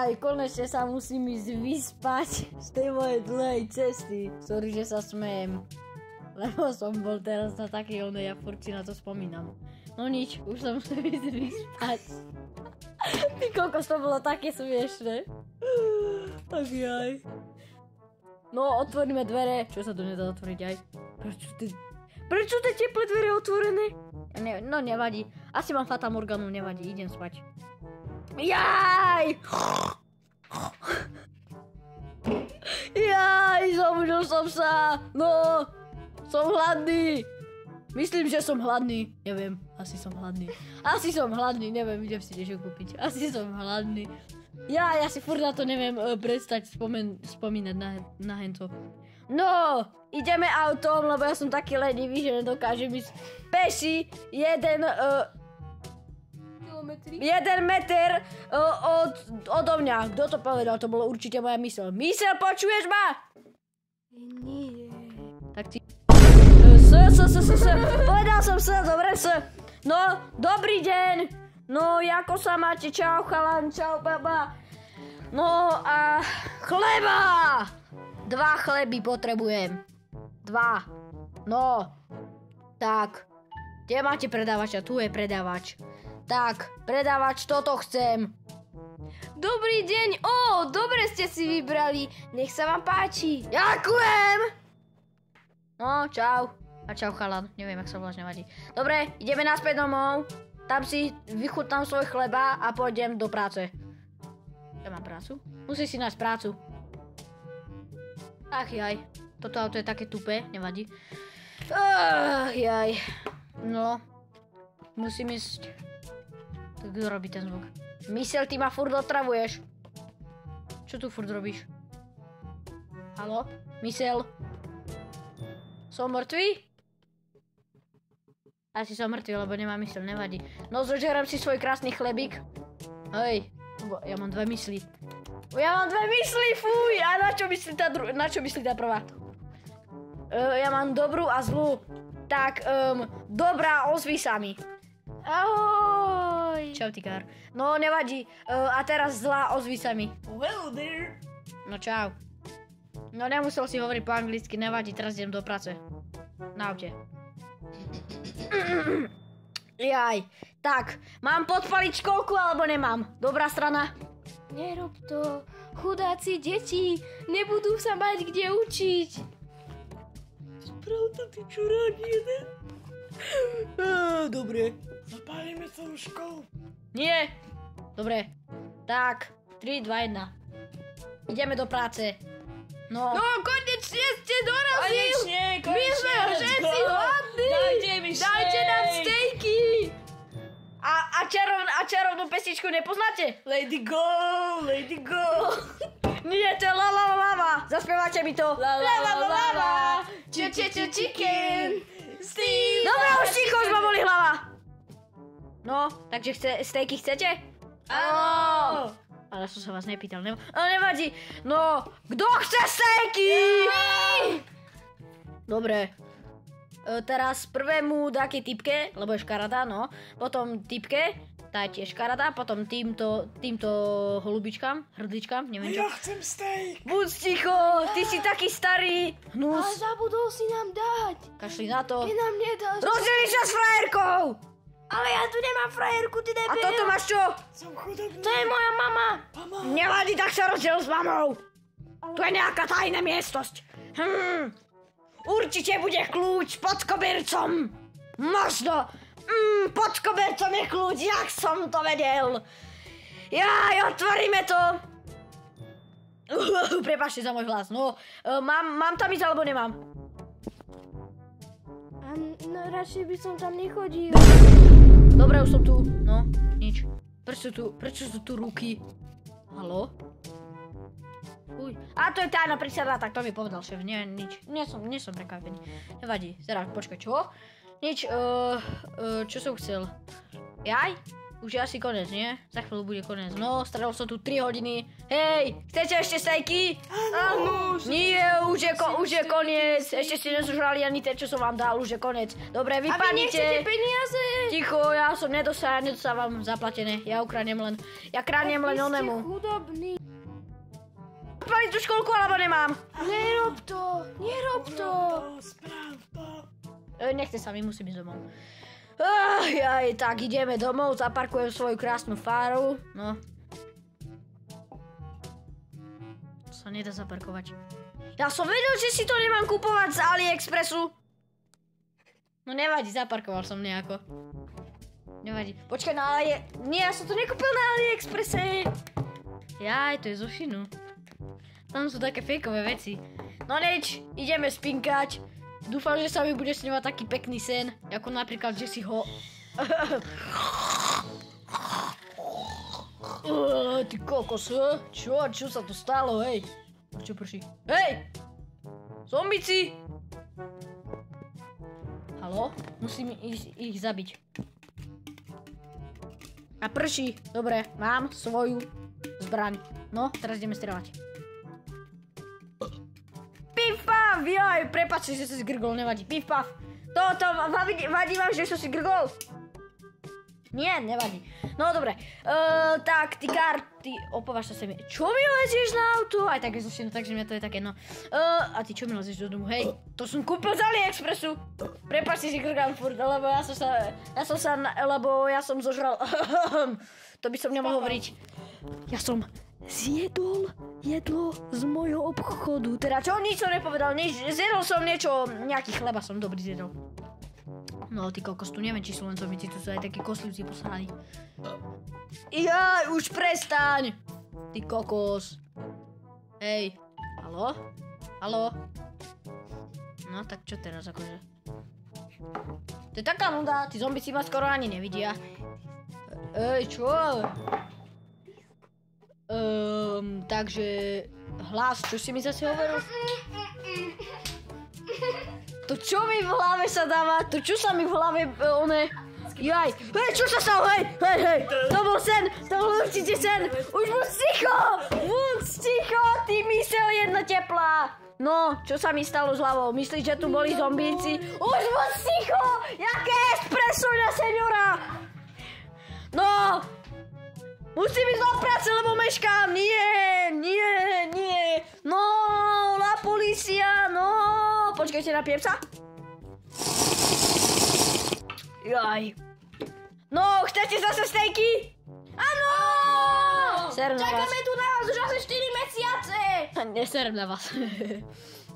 Jaj, konečne sa musím ísť vyspať z tej mojej dlhej cesty. Sorry, že sa smejem. Lebo som bol teraz na takej onej, ja furt si na to spomínam. No nič, už sa musím ísť vyspať. Ty kokos, to bolo také smiešné. Ach jaj. No, otvoríme dvere. Čo sa tu nedá otvoriť aj? Prečo tie teplé dvere otvorené? No nevadí. Asi mám Fata Morganu, nevadí, idem spať. Jaj! Jaj, zobudil som sa. No, som hladný. Myslím, že som hladný. Neviem, asi som hladný. Neviem, idem si niečo kúpiť. Asi som hladný. Ja si furt na to neviem prestať spomínať na hento. No, ideme autom, lebo ja som taký lenivý, že nedokážem ísť peši 1 meter odo mňa. Kto to povedal? To bolo určite moja myseľ. Myseľ, počuješ ma? Nie. Tak ty... Povedal som sa, dobre sa. No, dobrý deň. No, ako sa máte? Čau, chalan, čau, baba. No a chleba! 2 chleby potrebujem. 2. No. Tak. Kde máte predávača? Tu je predávač. Tak, predávač, toto chcem. Dobrý deň, dobre ste si vybrali. Nech sa vám páči. Ďakujem! No, čau. A čau, chalan. Neviem, jak sa voláš, nevadí. Dobre, ideme naspäť domov. Tam si vychutnám svoj chleba a pôjdem do práce. Ja mám prácu? Musíš si nájsť prácu. Ach jaj. Toto auto je také tupé, nevadí. Ach jaj. No. Musím ísť. Tak kto robí ten zvuk? Myseľ, ty ma furt otravuješ. Čo tu furt robíš? Haló? Myseľ? Som mŕtvý? Asi som mŕtvý, lebo nemám myseľ, nevadí. No, zožerám si svoj krásny chlebík. Hej, ja mám 2 mysli. Ja mám 2 mysli, fuj! A na čo myslí tá prvá? Ja mám dobrú a zlú. Tak, dobrá, ozví sa mi. Ahoj. Čau, Tikár. No, nevadí. A teraz zlá, ozví sa mi. Well there. No, čau. No, nemusel si hovoriť po anglicky, nevadí, teraz idem do práce. Na aute. Jaj. Tak, mám podpaliť školku alebo nemám? Dobrá strana? Nerob to. Chudáci deti nebudú sa mať kde učiť. Pravda, ty čurák jeden. Dobre. Zapálime celú školu. Nie. Dobre. Tak, 3, 2, 1. Ideme do práce. No. No, konečne ste dorazili. Konečne. My sme všetci hladní. Dajte nám stejky. A čarovnú pesničku nepoznáte? Lady go, lady go. Nie, to je la la la la. Zaspieváte mi to. La la la la la. Chicken. Steve. Dobre, už ticho, už ma boli hlava. No, takže stejky chcete? Áno. Ale som sa vás nepýtal, nevadí. No, kto chce stejky? Dobre. Teraz prvému dáke typke, lebo je škaradá, no. Potom typke, tá je tiež škaradá, potom týmto holubičkám, hrdličkám, neviem čo. Ja chcem steak. Buď ticho, ty si taký starý hnus. Ale zabudol si nám dať. Kašli na to. Keď nám nedáš. Rozdeli sa s frajerkou! Ale ja tu nemám frajerku, ty debil. A toto máš čo? Som chudobný. To je moja mama. Mama. Nevadí, tak sa rozdiel s mamou. Tu je nejaká tajná miestnosť. Určite bude kľúč pod kobercom. Možno. Pod kobercom je kľúč, jak som to vedel. Jaj, otvoríme to. Prepáčte za môj hlas. No, mám tam ísť alebo nemám? No, radšej by som tam nechodil. Dobre, už som tu. No, nič. Prečo sú tu ruky? Haló? Uj. A to je tajná prísada, tak to mi povedal šéf. Nie, nič. Nie som prekvapený. Nevadí. Teraz, počkaj, čo? Nič, čo som chcel? Jaj? už je asi konec, nie? Za chvíľu bude konec. No, strelil som tu 3 hodiny. Hej, chcete ešte stejky? Áno, Nie, už je koniec. Ešte si nezožrali ani tie, čo som vám dal, už je koniec. Dobre, A vy nechcete vypadnite. peniaze? Ticho, ja som nedosávam zaplatené. Ja kradnem len onemu. Chudobný. Pali tú školku, alebo nemám? Nerob to. Správ to. Nechce sa mi, musím ísť domov. Tak ideme domov, zaparkujem svoju krásnu Faru. No. To sa nedá zaparkovať. Ja som vedel, že si to nemám kupovať z AliExpressu. No nevadí, zaparkoval som nejako. Nevadí. Počkaj, Nie, ja som to nekúpil na AliExpresse. Jaj, to je zo Šinu. Tam sú také fejkové veci. No nič, ideme spinkať. Dúfam, že sa mi bude snívať taký pekný sen, ako napríklad, že si ho... Ty kokos, čo sa tu stalo, hej? Čo prší? Hej! Zombici! Haló? Musím ich zabiť. A prší. Dobre, mám svoju zbraň. No, teraz ideme strieľať. Pif paf, joj, prepáčte, že som si grgol, nevadí. Pif paf. Vadí vám, že som si grgol? Nie, nevadí. No dobre, tak ty karty, opováž sa mi. Čo mi lezieš na auto? Aj tak je zošeno, takže mňa to je také, no. A ty čo mi lezieš do domu? Hej, to som kúpil z AliExpressu. Prepáč, si grgám furt, lebo ja som zožral. To by som nemohol hovoriť. Ja som zjedol jedlo z mojho obchodu. Teda čo? Nič som nepovedal, zjedol som niečo, nejaký chleba som dobrý zjedol. No ty kokos, tu neviem, či sú len zombici, tu sú aj takí koslivci posraní. Jaj, už prestaň! Ty kokos. Hej, haló? Haló? No tak čo teraz akože? To je taká nuda, tí zombici ma skoro ani nevidia. Ej, čo? Takže hlas, čo si mi zase hovoril? To čo mi v hlave sa dáva? To čo sa mi v hlave, Jaj, hej, čo sa stalo? Hej, to bol sen, to bol určite sen. Už buď ticho, ty mysel jedna teplá. No, čo sa mi stalo s hlavou? Myslíš, že tu boli zombíci? Už buď ticho, jaké espresso na seniora? No, musím ísť do práce, lebo meškám. Nie. No, la policia, no. Počkajte, napijem sa. Jaj. No, chcete zase stejky? Áno! Serem na vás. Čakáme tu na vás už asi 4 mesiace. Neserem na vás.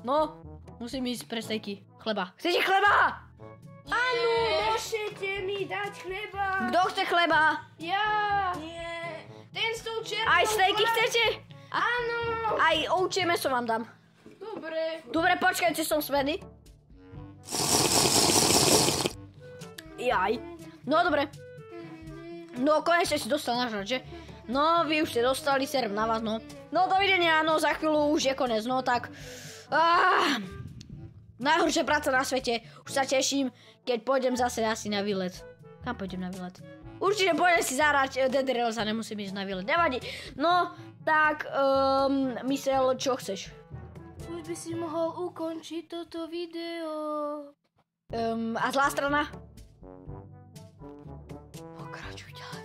No, musím ísť pre stejky. Chleba. Chcete chleba? Áno, môžete mi dať chleba. Kto chce chleba? Ja. Nie. Ten s tou černou. Aj stejky chcete? Áno. Aj ovčie mäso vám dám. Dobre, počkajte, som smedný. Jaj. No, dobre. No, konečne si dostal nažrať, že? No, vy už ste dostali, serem na vás, no. No, dovidenia, no, za chvíľu už je konec, no, tak... Najhoršia práca na svete. Už sa teším, keď pôjdem zase asi na výlet. Kam pôjdem na výlet? Určite pôjdem si zahrať Dead Rails a nemusím ísť na výlet. Nevadí. No, tak, Mysel, čo chceš? Už by si mohol ukončiť toto video. A zlá strana? Pokračuj ďalej.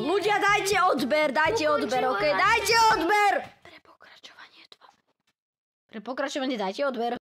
Ľudia, dajte odber, ok? Dajte odber! Pre pokračovanie dajte odber.